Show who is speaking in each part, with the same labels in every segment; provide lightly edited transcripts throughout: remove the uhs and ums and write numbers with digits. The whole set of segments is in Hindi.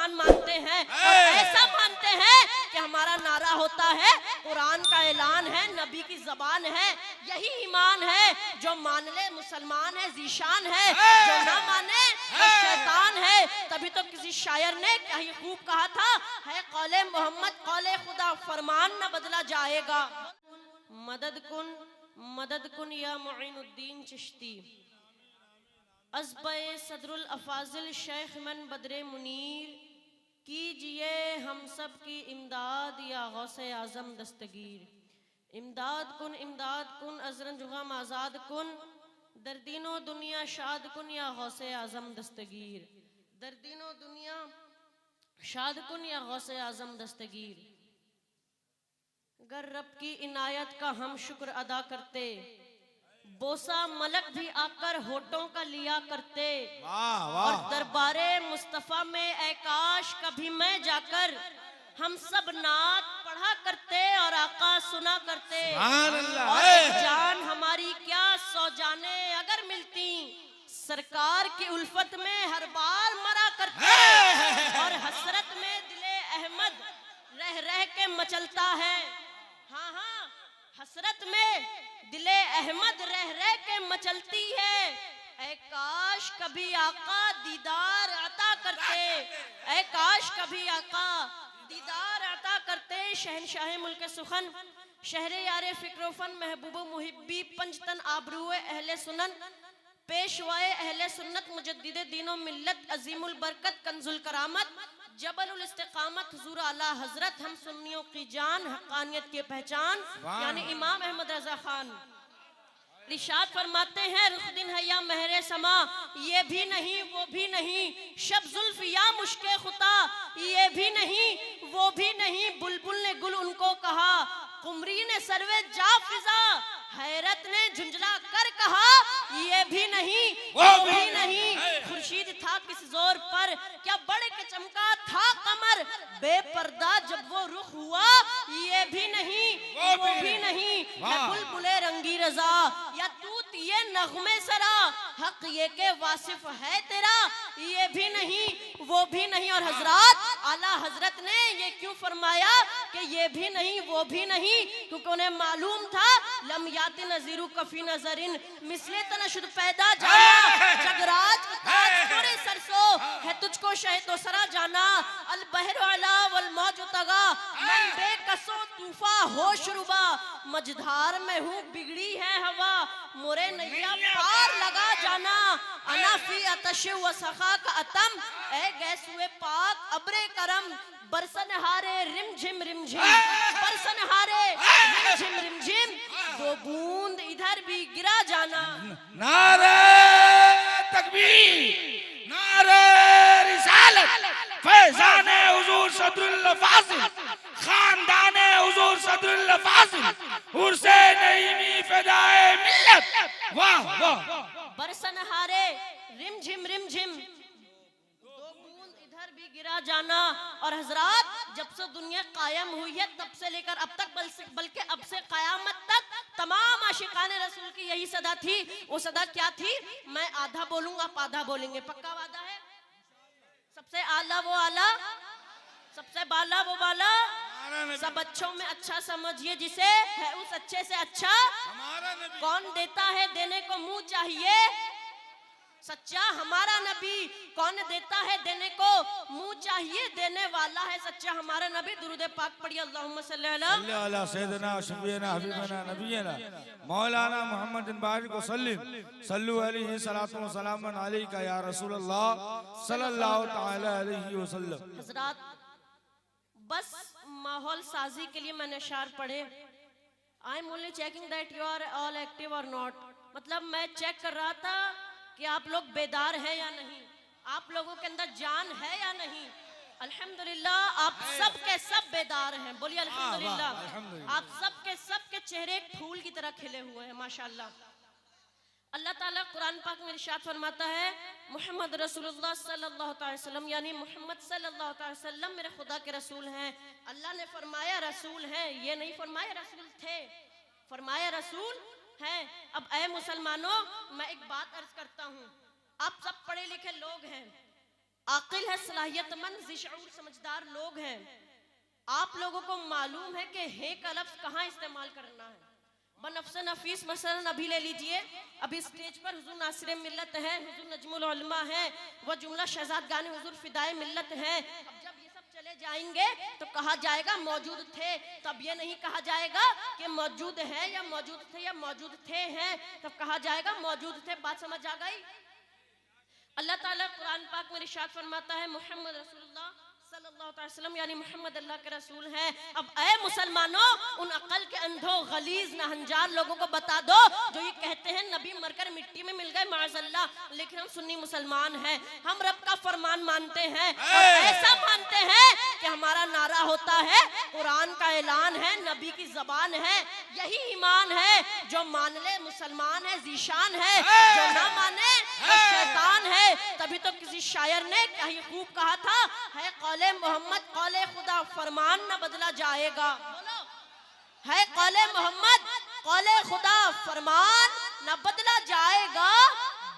Speaker 1: कुरान मानते हैं और ऐसा मानते हैं कि हमारा नारा होता है कुरान का ऐलान है, नबी की जबान है, यही ईमान है। जो मान ले मुसलमान है, जीशान है, जो ना माने वो शैतान है। तभी तो किसी शायर ने कहीं खूब कहा था, है कौले मोहम्मद कौले खुदा, फरमान न बदला जाएगा। मदद कुन या मुइनुद्दीन चिश्ती, अज़्बए सदरुल अफाजिल शेख मन बदरे मुनीर, कीजिए हम सब की इमदाद या गौसे आज़म दस्तगीर। इमदाद कुन अज़रन जुगाम आज़ाद कुन, दर्दीनो दुनिया शाद कुन या गौसे आज़म दस्तगीर। दर्दीनो दुनिया शाद कुन या गौसे आज़म दस्तगीर। गर रब की इनायत का हम शुक्र अदा करते, बोसा मलक भी आकर होठों का लिया करते। और दरबारे मुस्तफा में ऐ काश कभी मैं जाकर हम सब नात पढ़ा करते और आका सुना करते। और जान हमारी क्या सौ जाने अगर मिलती, सरकार की उल्फत में हर बार मरा करते। और हसरत में दिले अहमद रह रह के मचलता है, हाँ हाँ हसरत में दिले अहमद रह रह के मचलती है। ऐ काश कभी आका दीदार अता करते, ऐ काश कभी आका दीदार अता करते। शहनशाह मुल्क सुखन, शहरे यारे फिक्रोफन, महबूब मुहिब्बी, पंचतन आबरूए अहले सुनन, पेशवाए अहले सुन्नत, मुजद्दिदे दीनो मिल्लत, अजीमुल बरकत, कंजुल करामत, जबलुल इस्तिकामत, हुजूर आला हजरत, हम सुन्नियों की जान, हक्कानियत की पहचान, यानी इमाम अहमद रजा खान। इरशाद फरमाते हैं, रुखदिन है या महरे समा, ये भी नहीं वो भी नहीं, शब जुल्फ या मुश्के खुता, ये भी नहीं वो भी नहीं। बुलबुल ने गुल उनको कहा, कुमरी ने सर्वे जा फिजा, हैरत ने झुंझला कर कहा, ये भी नहीं वो भी नहीं। खुर्शीद था किस जोर पर, क्या बड़े के चमका था कमर, बेपर्दा जब वो रुख हुआ, ये भी नहीं वो भी नहीं। बुलबुले रंगी रजा या तूत ये नगमे सरा, हक ये के वासिफ है तेरा, ये भी नहीं वो भी नहीं। और हजरत आला हजरत ने ये क्यों फरमाया कि ये भी नहीं वो भी नहीं, क्योंकि उन्हें मालूम था लम याति नजीरु कफी नजरिन, मिसले तनशुद पैदा जाना, जगराज तोरे सरसो है तुझको शहे तो सरा जाना। अल बहर अला वल मौज तगा, मन बेकसो तूफा होश रुबा, मझधार में हूँ बिगड़ी है हवा, मोरे नैया पार लगा जाना। अनाफी अतश व सखा का अतम, ए गैस हुए पाक अब्रे करम, बरसन हारे रिम झिम बरसन हारे रिम झिम, दो बूंद इधर भी गिरा जाना।
Speaker 2: नारे तकबीर, नारे रिसालत, फैज़ाने हुजूर सदरुल फाजिल, खानदाने हुजूर सदरुल फाजिल, उर्से नईमी फ़िदाए मिल्लत। वाह वाह।
Speaker 1: बरसन हारे रिम झिम, दो बूंद इधर भी गिरा जाना। और हजरात जब से दुनिया कायम हुई है तब से लेकर अब तक, बल्कि अब से कयामत तक तमाम आशिकाने रसूल की यही सदा थी। वो सदा क्या थी? मैं आधा बोलूंगा आप आधा बोलेंगे, पक्का वादा है? सबसे आला वो आला, सबसे बाला वो बाला, सब अच्छों में अच्छा समझिए जिसे है उस अच्छे से अच्छा। कौन देता है देने को मुंह चाहिए, सच्चा हमारा नबी। कौन देता है देने को मुंह चाहिए, देने वाला है सच्चा हमारा नबी। दुरूद पाक पढ़िए, अल्लाहुम्मा सल्ली अला
Speaker 2: सय्यदना शफीना हबीबना नबीना मौलाना मुहम्मद बारिक वसल्लम, सल्लु अलैहि सलातु व सलाम अलैका या रसूल अल्लाह सल्लल्लाहु तआला अलैहि वसल्लम।
Speaker 1: हजरात बस माहौल साजी के लिए मैंने अशार पढ़े। I am only checking that you are all active और नॉट, मतलब मैं चेक कर रहा था कि आप लोग बेदार हैं या नहीं, आप लोगों के अंदर जान है या नहीं। अल्हम्दुलिल्लाह आप सब के सब बेदार हैं, बोलिए अल्हम्दुलिल्लाह। आप सब के चेहरे एक फूल की तरह खिले हुए हैं माशाल्लाह। अल्लाह ताला कुरान पाक में इरशाद फरमाता है, मोहम्मद रसूलुल्लाह सल्लल्लाहु अलैहि वसल्लम, यानी मोहम्मद सल्लल्लाहु अलैहि वसल्लम मेरे खुदा के रसूल हैं। अल्लाह ने फरमाया रसूल हैं, ये नहीं फरमाया रसूल थे, फरमाया रसूल हैं। अब ऐ मुसलमानों मैं एक बात अर्ज करता हूँ, आप सब पढ़े लिखे लोग हैं, आकिल है, सलाहियतमंद, ज़िशऊर, समझदार लोग हैं। आप लोगों को मालूम है कि हे का लफ्ज़ कहाँ इस्तेमाल करना है। बनफ्स नफीस मसलन अभी ले लीजिए, अभी स्टेज पर हुजूर नासिर मिल्लत है, हुजूर नजमुल उलमा है, वह जुमला शहजाद गाने हुजूर फिदाए मिल्लत है। अब जब ये सब चले जाएंगे तो कहा जाएगा मौजूद थे, तब ये नहीं कहा जाएगा कि मौजूद है या मौजूद थे या मौजूद थे हैं, तब कहा जाएगा मौजूद थे। बात समझ आ गई। अल्लाह ताला कुरान पाक में इरशाद फरमाता है मोहम्मद रसूलुल्लाह सल्लल्लाहु अलैहि वसल्लम यानी मोहम्मद अल्लाह के रसूल हैं। अब ऐ मुसलमानों, उन अकल के अंधों, गलीज, नाहंजार लोगों को बता दो जो ये कहते हैं नबी मरकर मिट्टी में मिल गए माज़अल्लाह, लेकिन हम सुन्नी मुसलमान हैं, हम रब का फरमान मानते हैं और ऐसा मानते हैं कि हमारा नारा होता है कुरान का ऐलान है, नबी की जबान है, यही ईमान है। जो मान ले मुसलमान है, जीशान है, जो ना माने वो शैतान है। तभी तो किसी शायर ने कहीं खूब कहा था, है कौले मोहम्मद कौले खुदा, फरमान न बदला जाएगा। है कौले मोहम्मद कौले खुदा, फरमान न बदला जाएगा।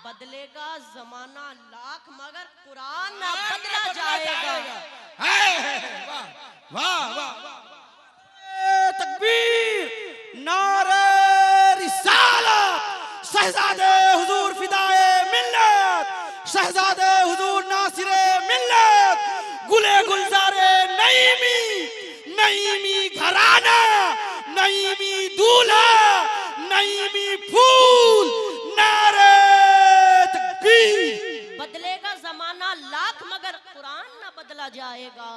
Speaker 1: बदलेगा जमाना लाख मगर कुरान न बदला जाएगा।
Speaker 2: वाह वाह तकबीर, नारे रिसालत, शहजादे हुजूर फिदाए मिल्लत, शहजादे हुजूर नासिरे मिल्लत, गुले गुलजारे नईमी, नईमी घराना, नईमी दूल्हा, नईमी फूल, नारे तकबीर।
Speaker 1: बदलेगा जमाना लाख मगर कुरान न बदला जाएगा।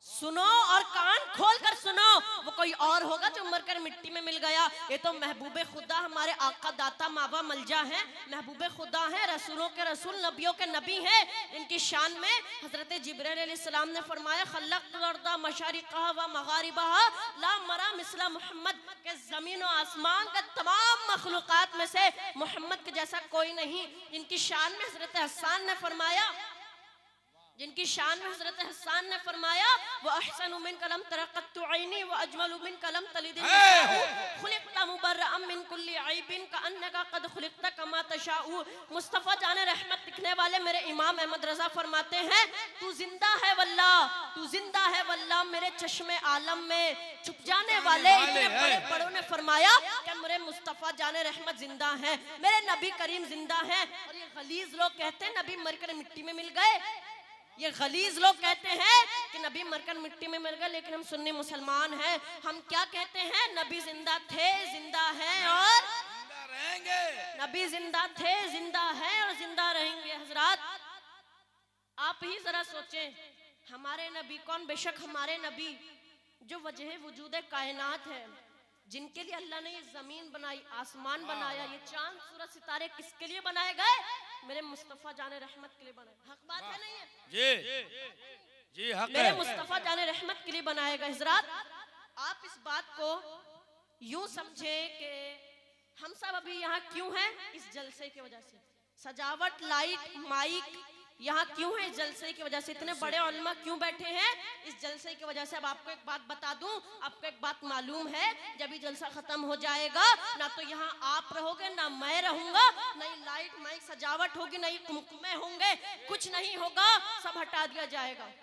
Speaker 1: सुनो और कान खोल कर सुनो, वो कोई और होगा जो मरकर मिट्टी में मिल गया। ये तो महबूबे खुदा, हमारे आका दाता मावा मलजा हैं, महबूबे खुदा हैं, रसूलों के रसूल, नबियों के नबी हैं। इनकी शान में हजरत जिब्रील अलैहिस्सलाम ने फरमाया खल्लक़्तुल अर्दा मशारिक़हा व मग़ारिबहा ला मरा मिस्ला मोहम्मद, के जमीन और आसमान के तमाम मखलूक़ात में से मोहम्मद के जैसा कोई नहीं। इनकी शान में हजरत हसन ने फरमाया, जिनकी शान में हजरत हसन ने फरमाया वो अहसनु मिन कलम तरक़्क़तु ऐनी व अजमलु मिन कलम तलिदिन निसाउ, खुलिक़्ता मुबर्रअम मिन कुल्ली ऐबिन कअन्नका क़द खुलिक़्ता कमा तशाउ। मुस्तफ़ा जाने रहमत लिखने वाले मेरे इमाम अहमद रज़ा फरमाते हैं, तू जिंदा है वल्लाह, तू जिंदा है वल्लाह, मेरे चश्मे आलम में छुप जाने वाले इतने बड़े बड़ों ने फरमाया कि मेरे मुस्तफ़ा जाने रहमत जिंदा हैं, मेरे नबी करीम जिंदा हैं। और ये गलीज लोग कहते हैं नबी मरकर मिट्टी में मिल गए, ये गलीज लोग कहते हैं कि नबी मरकर मिट्टी में मिल गए, लेकिन हम सुन्नी मुसलमान हैं। हम क्या कहते हैं, नबी जिंदा थे, जिंदा हैं और जिंदा रहेंगे। नबी जिंदा थे, जिंदा हैं और जिंदा रहेंगे। हजरात आप ही जरा सोचें, हमारे नबी कौन? बेशक हमारे नबी जो वजह वजूद कायनात है, जिनके लिए अल्लाह ने ये जमीन बनाई, आसमान बनाया, ये चांद सूरज सितारे किसके लिए बनाए गए? मेरे मुस्तफ़ा जाने रहमत के लिए बनाए। हक बात है नहीं है? जी जी हक है। मेरे मुस्तफ़ा जाने रहमत के लिए बनाए गए। हजरात आप इस बात को यूं समझे कि हम सब अभी यहाँ क्यों हैं? इस जलसे की वजह से। सजावट, लाइट, माइक यहाँ क्यों है? इस जलसे की वजह से। इतने बड़े उलमा क्यों बैठे हैं? इस जलसे की वजह से। अब आपको एक बात बता दूं, आपको एक बात मालूम है, जब ये जलसा खत्म हो जाएगा ना तो यहाँ आप रहोगे, ना मैं रहूंगा, ना ही लाइट माइक सजावट होगी, ना ही कुमकुमे होंगे, कुछ नहीं होगा, सब हटा दिया जाएगा।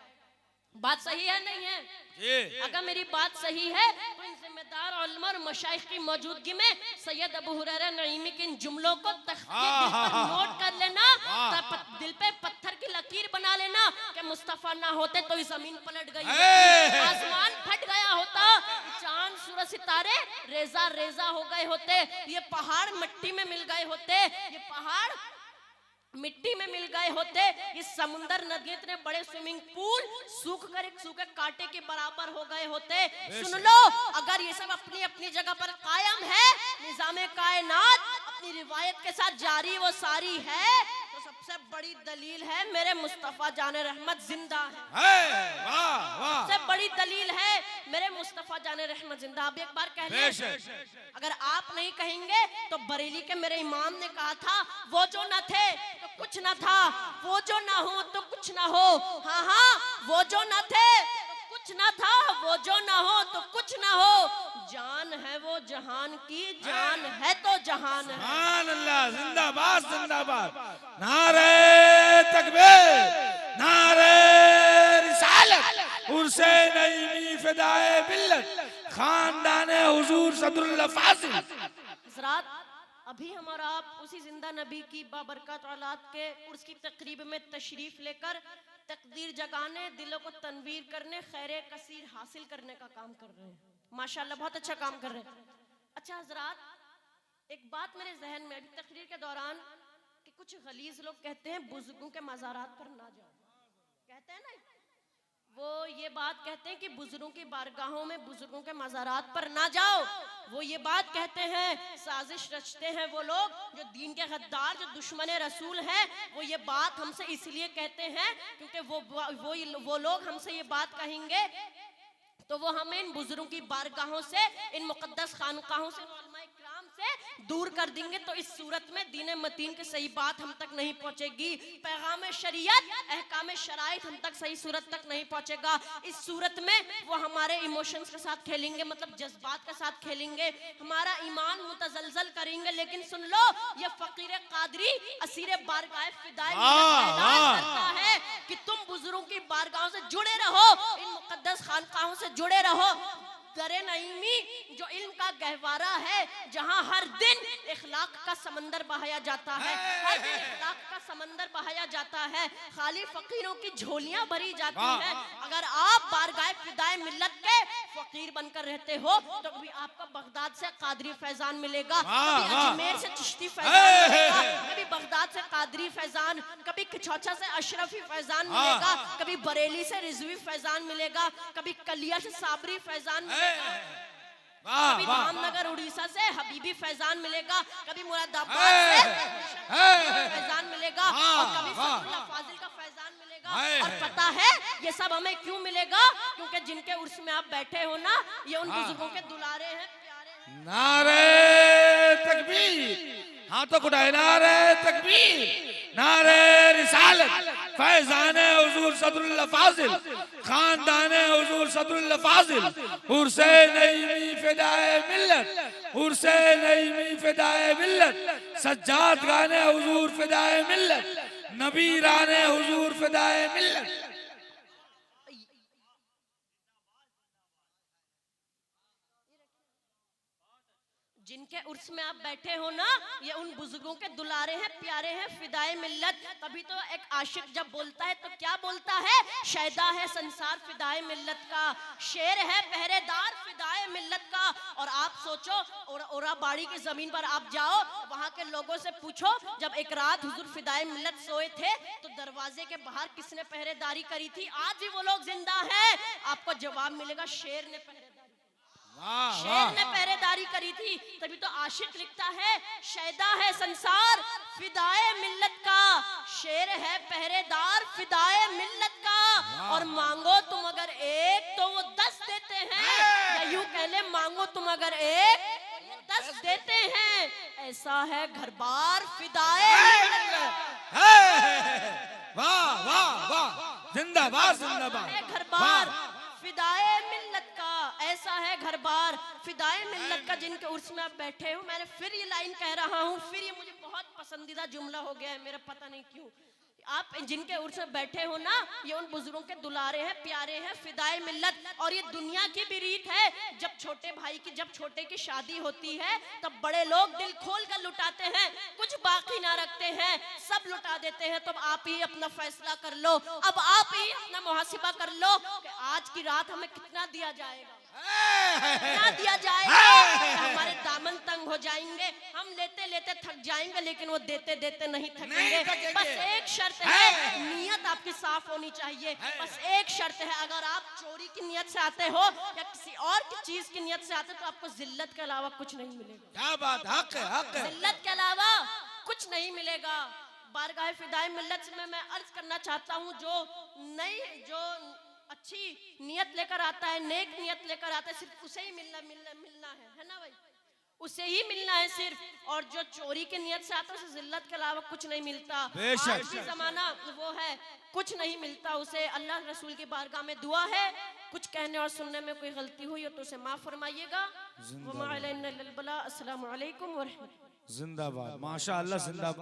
Speaker 1: बात सही है नहीं है? जी। अगर मेरी बात सही है तो इन जिम्मेदार उलमा और मशाइख की मौजूदगी में सैयद अबू हुरैरा नईमी के इन जुमलों को नोट कर लेना, दिल पे पत्थर की लकीर बना लेना कि मुस्तफा ना होते तो ये जमीन पलट गई, आसमान फट गया होता, चांद सूरज सितारे रेजा रेजा हो गए होते, ये पहाड़ मिट्टी में मिल गए होते, ये पहाड़ मिट्टी में मिल गए होते, इस समुंदर नदी इतने बड़े स्विमिंग पूल सूख कर एक सूखे कांटे के बराबर हो गए होते। सुन लो, अगर ये सब अपनी अपनी जगह पर कायम है, निजामे कायनात अपनी रिवायत के साथ जारी वो सारी है, तो सबसे बड़ी दलील है मेरे मुस्तफा जाने रहमत जिंदा है। सबसे बड़ी दलील है मेरे मुस्तफा जाने रहमत जिंदा। अब एक बार कह ले, अगर आप नहीं कहेंगे तो बरेली के मेरे इमाम ने कहा था, वो जो न थे तो कुछ न था, वो जो ना हो तो कुछ ना हो। हाँ हाँ, वो जो न थे तो कुछ कुछ ना था वो जो ना हो तो कुछ ना हो, जान है वो जहान की, जान है तो जहान है।
Speaker 2: सुभान अल्लाह, जिंदाबाद जिंदाबाद। नारे तकबीर, नारे रिसालत, उर्से नईमी फिदाए मिल्लत, खानदाने हुजूर सदरुल फाजिल।
Speaker 1: हज़रात, अभी हमारा आप उसी जिंदा नबी की बाबरकत औलाद के उर्स की तकरीब में तशरीफ लेकर तकदीर जगाने, दिलों को तनवीर करने, खैर कसीर हासिल करने का काम कर रहे हैं। माशाल्लाह बहुत अच्छा काम कर रहे हैं। अच्छा हजरात, एक बात मेरे जहन में अभी तकरीर के दौरान कि कुछ गलीज लोग कहते हैं बुजुर्गों के मज़ारात पर ना जाओ, कहते हैं ना, वो ये बात कहते हैं कि बुजुर्गों की बारगाहों में, बुजुर्गों के मज़ारात पर ना जाओ। वो ये बात कहते हैं, साजिश रचते हैं वो लोग जो दीन के गद्दार, जो दुश्मन रसूल हैं। वो ये बात हमसे इसलिए कहते हैं क्योंकि वो लोग हमसे ये बात कहेंगे तो वो हमें इन बुजुर्गों की बारगाहों से, इन मुकद्दस खानकाहों से, उलमाए किराम से दूर कर देंगे। तो इस सूरत में दीन मतीन की सही बात हम तक नहीं पहुंचेगी, पैगाम शरीयत, अहकाम शराइत हम तक सही सूरत तक नहीं पहुंचेगा। इस सूरत में वो हमारे इमोशंस के साथ खेलेंगे, मतलब जज्बात के साथ खेलेंगे, हमारा ईमान मुतजलजल करेंगे। लेकिन सुन लो, ये फकीर कादरी असीर बारगाह फिदाए ऐलान करता है कि तुम बुजुर्गों की बारगाहों से जुड़े रहो, इन मुकद्दस खानकाहों से जुड़े रहो। दरे नईमी जो इल्म का गहवारा है, जहां हर दिन इखलाक का समंदर बहाया जाता है, हर दिन इखलाक का समंदर बहाया जाता है, खाली फकीरों की झोलियां भरी जाती हैं। अगर आप बारगाह फिदाए मिल्लत के फकीर बनकर रहते हो तो कभी आपको बगदाद से कादरी फैजान मिलेगा, कभी अजमेर से चिश्ती फैजान मिलेगा, कभी बगदाद से कादरी फैजान, कभी किछौछा से अशरफी फैजान मिलेगा, कभी बरेली से रिजवी फैजान मिलेगा, कभी कलिया से साबरी फैजान मिलेगा, कभी धामनगर उड़ीसा से हबीबी फैजान मिलेगा, कभी मुरादाबाद से फैजान मिलेगा, और कभी सदरुल्लाह फाजिल का फैजान मिलेगा। और पता है ये सब हमें क्यों मिलेगा? क्योंकि जिनके उर्स में आप बैठे हो ना, ये उन बुजुर्गों के दुलारे हैं, प्यारे हैं।
Speaker 2: नारे तकबीर, हाथों को उठाए, नारे तकबीर, नारे रिसालत, फैजाने हुजूर सदरुल फाजिल, खानदाने हुजूर सदरुल फाजिल, उर्से नईमी फिदाए मिल्लत, उर्से नईमी फिदाए मिल्लत, सज्जाद गाने हुजूर फिदाए मिल्लत, नबी राने हुजूर फिदाए मिल्लत।
Speaker 1: जिनके उर्स में आप बैठे हो ना, ये उन बुजुर्गों के दुलारे हैं, प्यारे हैं, फिदाए मिल्लत। तभी तो एक आशिक जब बोलता है तो क्या बोलता है? शैदा है संसार फिदाए मिल्लत का, शेर है पहरेदार फिदाए मिल्लत का। और आप सोचो, ओराबाड़ी की जमीन पर आप जाओ, वहां के लोगों से पूछो, जब एक रात हुजूर फिदाए मिल्लत सोए थे तो दरवाजे के बाहर किसने पहरेदारी करी थी? आज भी वो लोग जिंदा हैं। आपको जवाब मिलेगा, शेर ने पहरेदारी, शेर ने पहरेदारी करी थी। तभी तो आशिक लिखता है, शैदा है संसार फिदाए मिल्लत का, शेर है पहरेदार फिदाए मिल्लत का। और मांगो तुम अगर एक तो वो 10 देते हैं, या यूं कह ले, मांगो तुम अगर एक 10 देते हैं। ऐसा है घर बार फिदाए मिल्लत का।
Speaker 2: वाह वाह वाह, जिंदाबाद जिंदाबाद।
Speaker 1: घर बार फिदाए मिल्लत का, ऐसा है घर बार फिदाए मिल्लत का, जिनके उर्स में आप बैठे हो। मैंने फिर ये लाइन कह रहा हूँ, फिर ये मुझे बहुत पसंदीदा जुमला हो गया है मेरा, पता नहीं क्यों। आप जिनके उर्स में बैठे हो ना, ये उन बुजुर्गों के दुलारे हैं, प्यारे हैं, फिदाए मिल्लत। और ये दुनिया की भी रीत है, जब छोटे भाई की, जब छोटे की शादी होती है तब बड़े लोग दिल खोल कर लुटाते हैं, कुछ बाकी ना रखते हैं, सब लुटा देते हैं। तो आप ही अपना फैसला कर लो, अब आप ही अपना मुहासिबा कर लो कि आज की रात हमें कितना दिया जाएगा, कितना दिया जाएगा। हमारे दामन तंग हो जाएंगे, हम लेते लेते थक जाएंगे, लेकिन वो देते देते नहीं थकेंगे। बस एक शर्त है, नियत आपकी साफ होनी चाहिए। बस एक शर्त है, अगर आप चोरी की नियत से आते हो या किसी और की चीज की नियत से आते हो तो आपको जिल्लत के अलावा कुछ नहीं मिलेगा।
Speaker 2: क्या बात, हक है, हक है।
Speaker 1: जिल्लत के अलावा कुछ नहीं मिलेगा। बारगाह फिदाए मिल्लत में मैं अर्ज करना चाहता हूँ, जो अच्छी नियत लेकर आता है, नेक नियत लेकर आता है, सिर्फ उसे ही मिलना है ना भाई? उसे ही मिलना है सिर्फ, और जो चोरी के नियत से आता है उसे जिल्लत के अलावा कुछ नहीं मिलता।
Speaker 2: बेशक।
Speaker 1: आज भी जमाना वो है, कुछ नहीं मिलता उसे। अल्लाह रसूल की बारगाह में दुआ है, कुछ कहने और सुनने में कोई गलती हुई हो तो उसे माफ फरमाइएगा। अस्सलामु अलैकुम व रहमतुल्लाह।
Speaker 2: जिंदाबाद, माशाअल्लाह, जिंदाबाद।